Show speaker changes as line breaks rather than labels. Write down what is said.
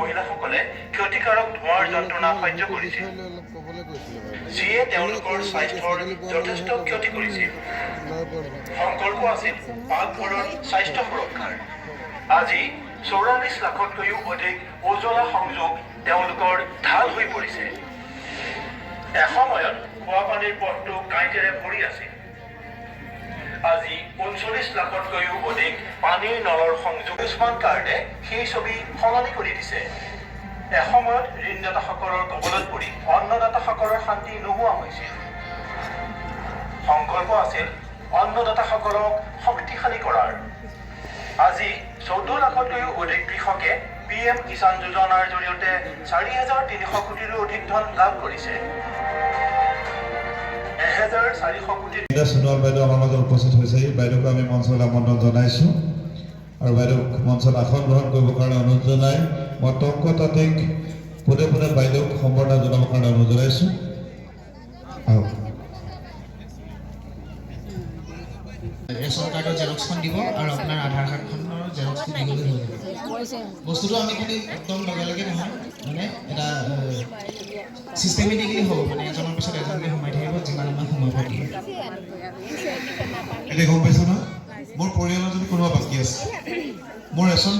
মহিলাসকলে ক্ষতিকাৰক ধোঁৱাৰ যন্ত্ৰণা সহ্য কৰিছিল, যিয়ে তেওঁলোকৰ স্বাস্থ্যৰ যথেষ্ট ক্ষতি কৰিছিল। সংকল্প আছিল পাকঘৰৰ স্বাস্থ্য সুৰক্ষাৰ। আজি ৪৪ লাখতকৈও অধিক উজ্বলা সংযোগ তেওঁলোকৰ ঢাল হৈ পৰিছে। এসময়ত খোৱা পানীৰ পথটো কাঁইটেৰে ভৰি আছিল। আজি ৩৫ লাখতকৈও অধিক পানীৰ নলৰ সংযোগ। আয়ুষ্মান কাৰ্ডে সেই ছবি সলনি কৰি দিছে। এসময়ত ঋণদাতাসকলৰ কবলত পৰি অন্নদাতাসকলৰ শান্তি নোহোৱা হৈছিল। সংকল্প আছিল অন্নদাতাসকলক শক্তিশালী কৰাৰ। আজি ১৪ লাখতকৈও অধিক কৃষকে PM কিষাণ যোজনাৰ জৰিয়তে ৪,৩০০ কোটিৰো অধিক ধন লাভ কৰিছে। ১,৪০০ কোটি।
সোণোৱাল বাইদেউ আমাৰ মাজত উপস্থিত হৈছে। বাইদেউক আমি মঞ্চলৈ আমন্ত্ৰণ জনাইছোঁ আৰু বাইদেউক মঞ্চত আসন গ্ৰহণ কৰিবৰ কাৰণে অনুৰোধ জনাই মই টংক তাঁতীক পোনে পোনে বাইদেউক সম্বৰ্ধনা জনাবৰ কাৰণে অনুৰোধ জনাইছোঁ।
ৰেচন কাৰ্ডৰ জেৰক্সখন দিব আৰু আপোনাৰ আধাৰ কাৰ্ডখনৰ জেৰক্সটো দিবলৈ হৈ যাব। বস্তুটো আমি খালি একদম লগে লগে নহয়, মানে এটা ছিষ্টেমেটিকলি হ'ব, মানে এজনৰ পিছত এজনকৈ সোমাই থাকিব, যিমান আমাক সোমাব দিয়ে।
এতিয়া গম পাইছা ন, মোৰ পৰিয়ালৰ যদি কোনোবা বাকী আছে, মোৰ ৰেচন